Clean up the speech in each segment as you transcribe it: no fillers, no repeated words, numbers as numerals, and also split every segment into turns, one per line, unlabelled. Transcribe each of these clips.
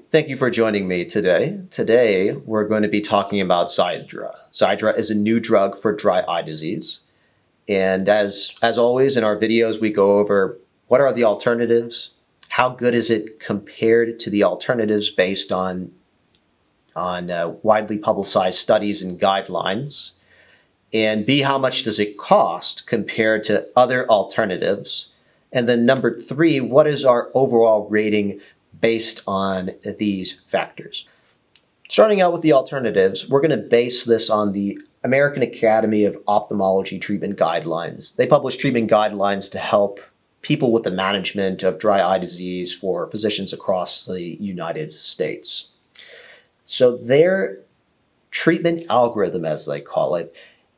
Thank you for joining me today. Today, we're going to be talking about Xiidra. Xiidra is a new drug for dry eye disease. And as always in our videos, we go over what are the alternatives, how good is it compared to the alternatives based on widely publicized studies and guidelines, and B, how much does it cost compared to other alternatives, and then number 3, what is our overall rating based on these factors. Starting out with the alternatives, we're going to base this on the American Academy of Ophthalmology treatment guidelines. They publish treatment guidelines to help people with the management of dry eye disease for physicians across the United States. So their treatment algorithm, as they call it,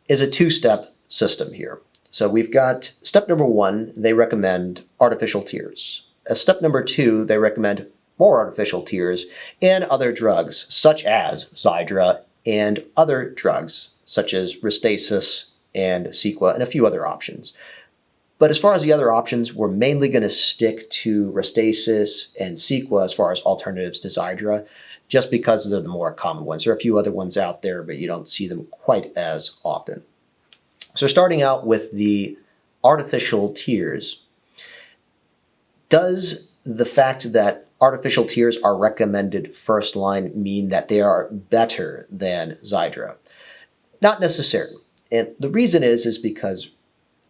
is a two-step system here. So we've got step number 1, they recommend artificial tears. As step number 2, they recommend more artificial tears and other drugs such as Xiidra and other drugs such as Restasis and Cequa and a few other options. But as far as the other options, we're mainly going to stick to Restasis and Cequa as far as alternatives to Xiidra, just because they're the more common ones. There are a few other ones out there, but you don't see them quite as often. So starting out with the artificial tears, does the fact that artificial tears are recommended first line mean that they are better than Xiidra? Not necessarily. And the reason is because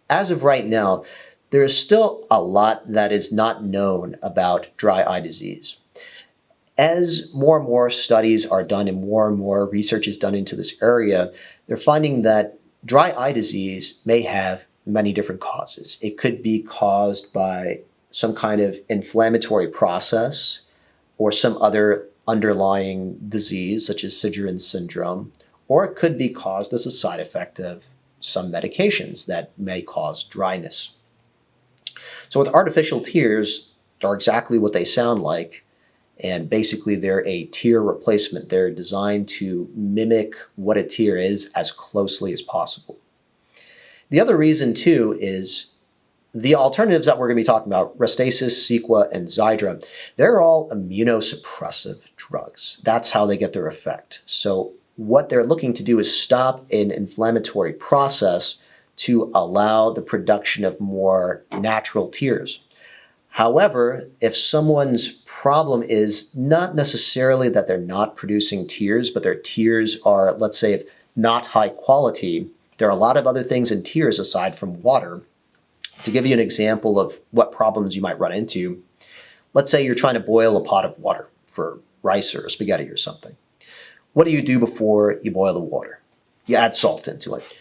as of right now, there is still a lot that is not known about dry eye disease. As more and more studies are done and more research is done into this area, they're finding that dry eye disease may have many different causes. It could be caused by some kind of inflammatory process or some other underlying disease such as Xiidra syndrome, or it could be caused as a side effect of some medications that may cause dryness. So with artificial tears, they're exactly what they sound like, and basically they're a tear replacement. They're designed to mimic what a tear is as closely as possible. The other reason too is the alternatives that we're going to be talking about, Restasis, Cequa, and Xiidra, they're all immunosuppressive drugs. That's how they get their effect. So what they're looking to do is stop an inflammatory process to allow the production of more natural tears. However, if someone's problem is not necessarily that they're not producing tears, but their tears are, let's say, if not high quality, there are a lot of other things in tears aside from water. To give you an example of what problems you might run into, let's say you're trying to boil a pot of water for rice or spaghetti or something. What do you do before you boil the water? You add salt into it.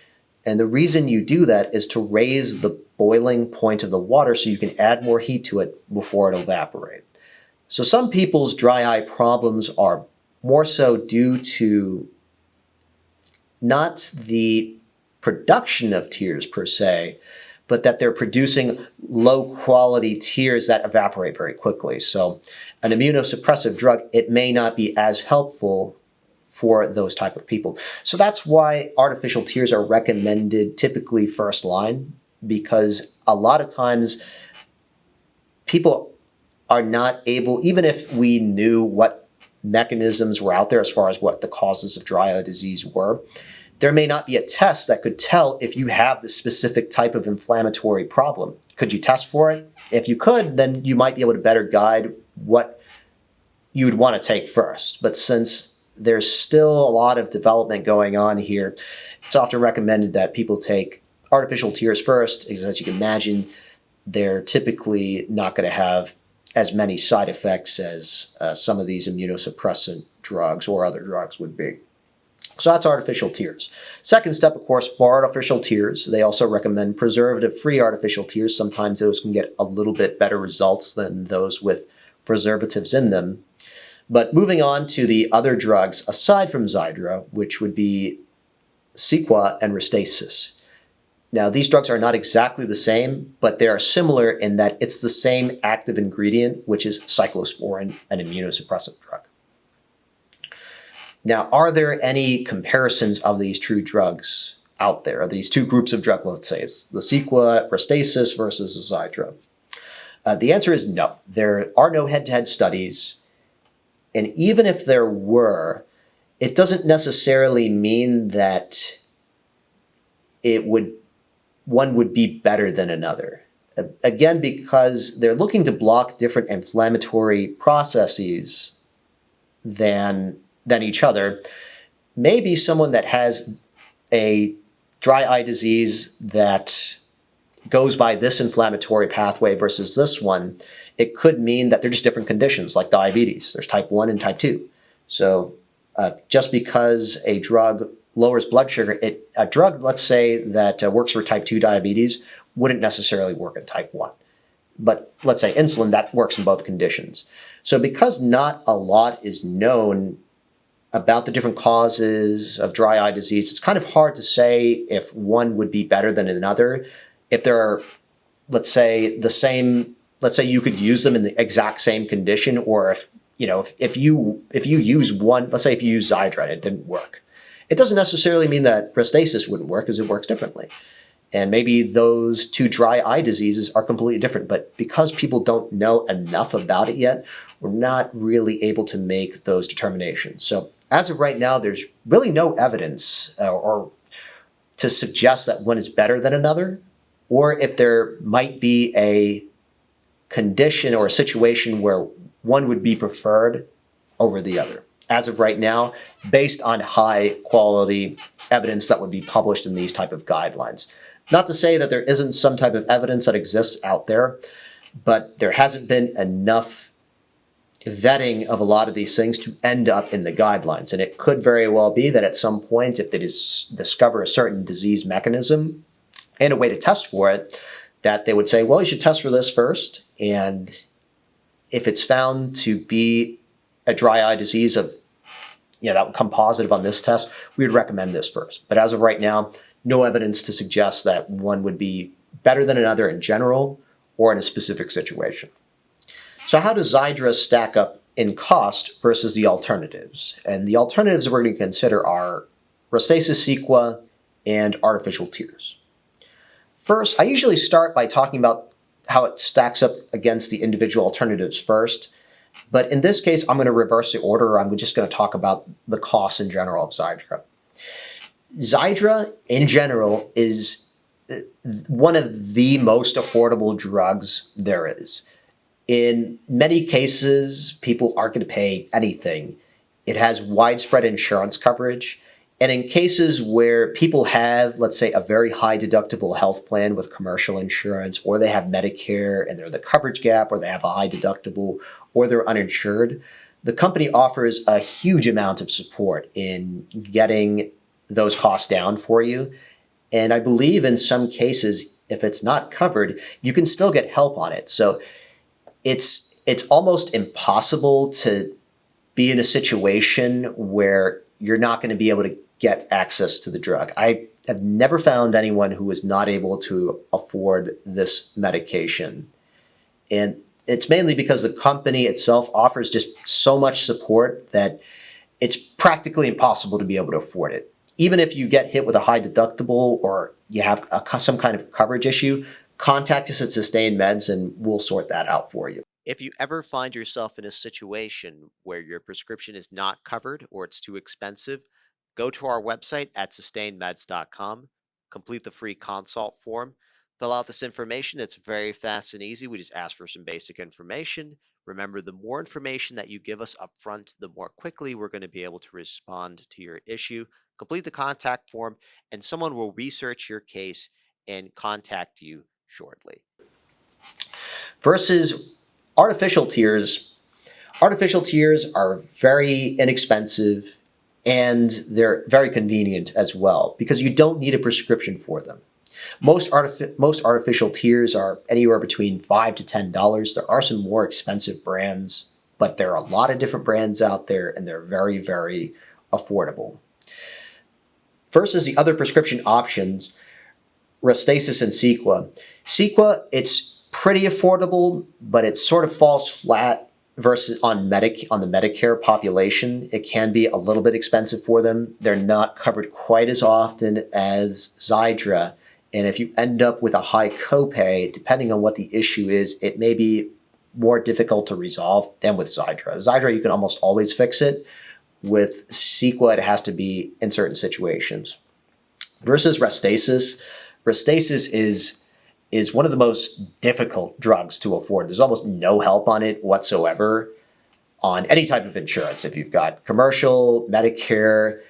And the reason you do that is to raise the boiling point of the water so you can add more heat to it before it'll evaporate. So some people's dry eye problems are more so due to not the production of tears per se, but that they're producing low quality tears that evaporate very quickly. So an immunosuppressive drug, it may not be as helpful for those type of people. So that's why artificial tears are recommended typically first line, because a lot of times people are not able, even if we knew what mechanisms were out there as far as what the causes of dry eye disease were, there may not be a test that could tell if you have the specific type of inflammatory problem. Could you test for it? If you could, then you might be able to better guide what you would want to take first. But since there's still a lot of development going on here, it's often recommended that people take artificial tears first, because as you can imagine, they're typically not going to have as many side effects as some of these immunosuppressant drugs or other drugs would be. So that's artificial tears. Second step, of course, for artificial tears, they also recommend preservative-free artificial tears. Sometimes those can get a little bit better results than those with preservatives in them. But moving on to the other drugs, aside from Xiidra, which would be Cequa and Restasis. Now, these drugs are not exactly the same, but they are similar in that it's the same active ingredient, which is cyclosporin, an immunosuppressive drug. Now, are there any comparisons of these two drugs out there? Are these two groups of drugs, let's say, it's the Cequa, Restasis versus the Xiidra? The answer is no. There are no head-to-head studies. And even if there were, it doesn't necessarily mean that one would be better than another. Again, because they're looking to block different inflammatory processes than each other. Maybe someone that has a dry eye disease that goes by this inflammatory pathway versus this one, it could mean that they're just different conditions, like diabetes. There's type 1 and type 2. So just because a drug lowers blood sugar, a drug, let's say, that works for type 2 diabetes wouldn't necessarily work in type 1. But let's say insulin, that works in both conditions. So because not a lot is known about the different causes of dry eye disease, it's kind of hard to say if one would be better than another. If there are, let's say you could use them in the exact same condition, or if you use one, let's say if you use Xiidra and it didn't work, it doesn't necessarily mean that Restasis wouldn't work, because it works differently. And maybe those two dry eye diseases are completely different, but because people don't know enough about it yet, we're not really able to make those determinations. So as of right now, there's really no evidence or to suggest that one is better than another, or if there might be a condition or a situation where one would be preferred over the other. As of right now, based on high quality evidence that would be published in these type of guidelines. Not to say that there isn't some type of evidence that exists out there, but there hasn't been enough vetting of a lot of these things to end up in the guidelines. And it could very well be that at some point, if they discover a certain disease mechanism and a way to test for it, that they would say, well, you should test for this first. And if it's found to be a dry eye disease that would come positive on this test, we would recommend this first. But as of right now, no evidence to suggest that one would be better than another in general or in a specific situation. So how does Xiidra stack up in cost versus the alternatives? And the alternatives we're going to consider are Restasis, Cequa, and artificial tears. First, I usually start by talking about how it stacks up against the individual alternatives first. But in this case, I'm going to reverse the order. I'm just going to talk about the costs in general of Xiidra. Xiidra, in general, is one of the most affordable drugs there is. In many cases, people aren't going to pay anything. It has widespread insurance coverage. And in cases where people have, let's say, a very high deductible health plan with commercial insurance, or they have Medicare and they're the coverage gap, or they have a high deductible, or they're uninsured, the company offers a huge amount of support in getting those costs down for you. And I believe in some cases, if it's not covered, you can still get help on it. So it's almost impossible to be in a situation where you're not going to be able to get access to the drug. I have never found anyone who was not able to afford this medication. And it's mainly because the company itself offers just so much support that it's practically impossible to be able to afford it. Even if you get hit with a high deductible or you have some kind of coverage issue, contact us at Sustained Meds and we'll sort that out for you. If you ever find yourself in a situation where your prescription is not covered or it's too expensive, go to our website at sustainedmeds.com, complete the free consult form, fill out this information. It's very fast and easy. We just ask for some basic information. Remember, the more information that you give us up front, the more quickly we're going to be able to respond to your issue. Complete the contact form, and someone will research your case and contact you shortly. Versus artificial tears. Artificial tears are very inexpensive and they're very convenient as well because you don't need a prescription for them. Most artificial tears are anywhere between $5 to $10. There are some more expensive brands, but there are a lot of different brands out there and they're very, very affordable. Versus the other prescription options, Restasis and Cequa. Cequa, it's pretty affordable, but it sort of falls flat versus on the Medicare population. It can be a little bit expensive for them. They're not covered quite as often as Xiidra. And if you end up with a high copay, depending on what the issue is, it may be more difficult to resolve than with Xiidra. Xiidra, you can almost always fix it. With Cequa, it has to be in certain situations. Versus Restasis, Restasis is one of the most difficult drugs to afford. There's almost no help on it whatsoever on any type of insurance. If you've got commercial, Medicare,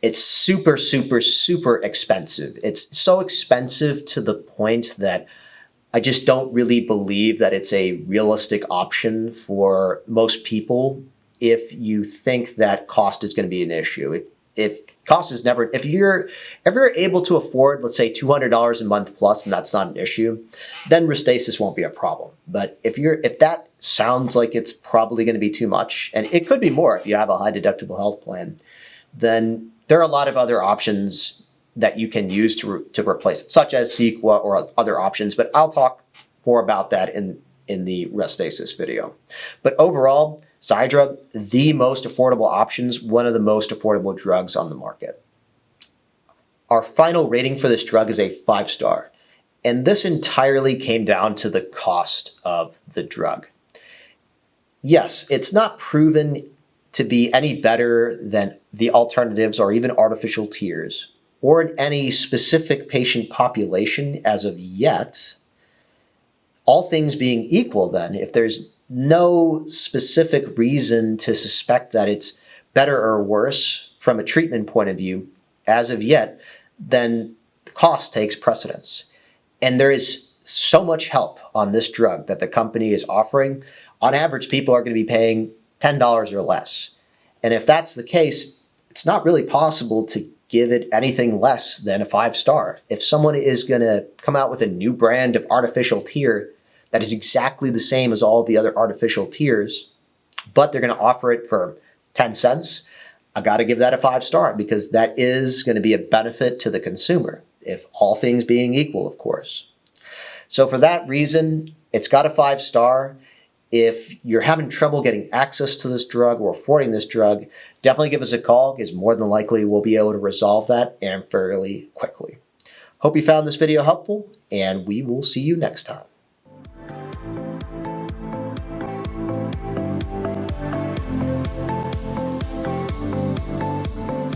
it's super, super, super expensive. It's so expensive to the point that I just don't really believe that it's a realistic option for most people if you think that cost is going to be an issue. If cost is never, if you're ever able to afford, let's say $200 a month plus, and that's not an issue, then Restasis won't be a problem. But if that sounds like it's probably going to be too much, and it could be more if you have a high deductible health plan, then there are a lot of other options that you can use to replace it, such as Cequa or other options. But I'll talk more about that in the Restasis video. But overall, Xiidra, the most affordable options, one of the most affordable drugs on the market. Our final rating for this drug is a 5-star. And this entirely came down to the cost of the drug. Yes, it's not proven to be any better than the alternatives or even artificial tears, or in any specific patient population as of yet. All things being equal then, if there's no specific reason to suspect that it's better or worse from a treatment point of view as of yet, then the cost takes precedence. And there is so much help on this drug that the company is offering. On average, people are going to be paying $10 or less. And if that's the case, it's not really possible to give it anything less than a 5-star. If someone is going to come out with a new brand of artificial tear that is exactly the same as all the other artificial tears, but they're going to offer it for 10 cents, I got to give that a 5-star, because that is going to be a benefit to the consumer, if all things being equal, of course. So for that reason, it's got a 5-star. If you're having trouble getting access to this drug or affording this drug, definitely give us a call, because more than likely we'll be able to resolve that, and fairly quickly. Hope you found this video helpful, and we will see you next time.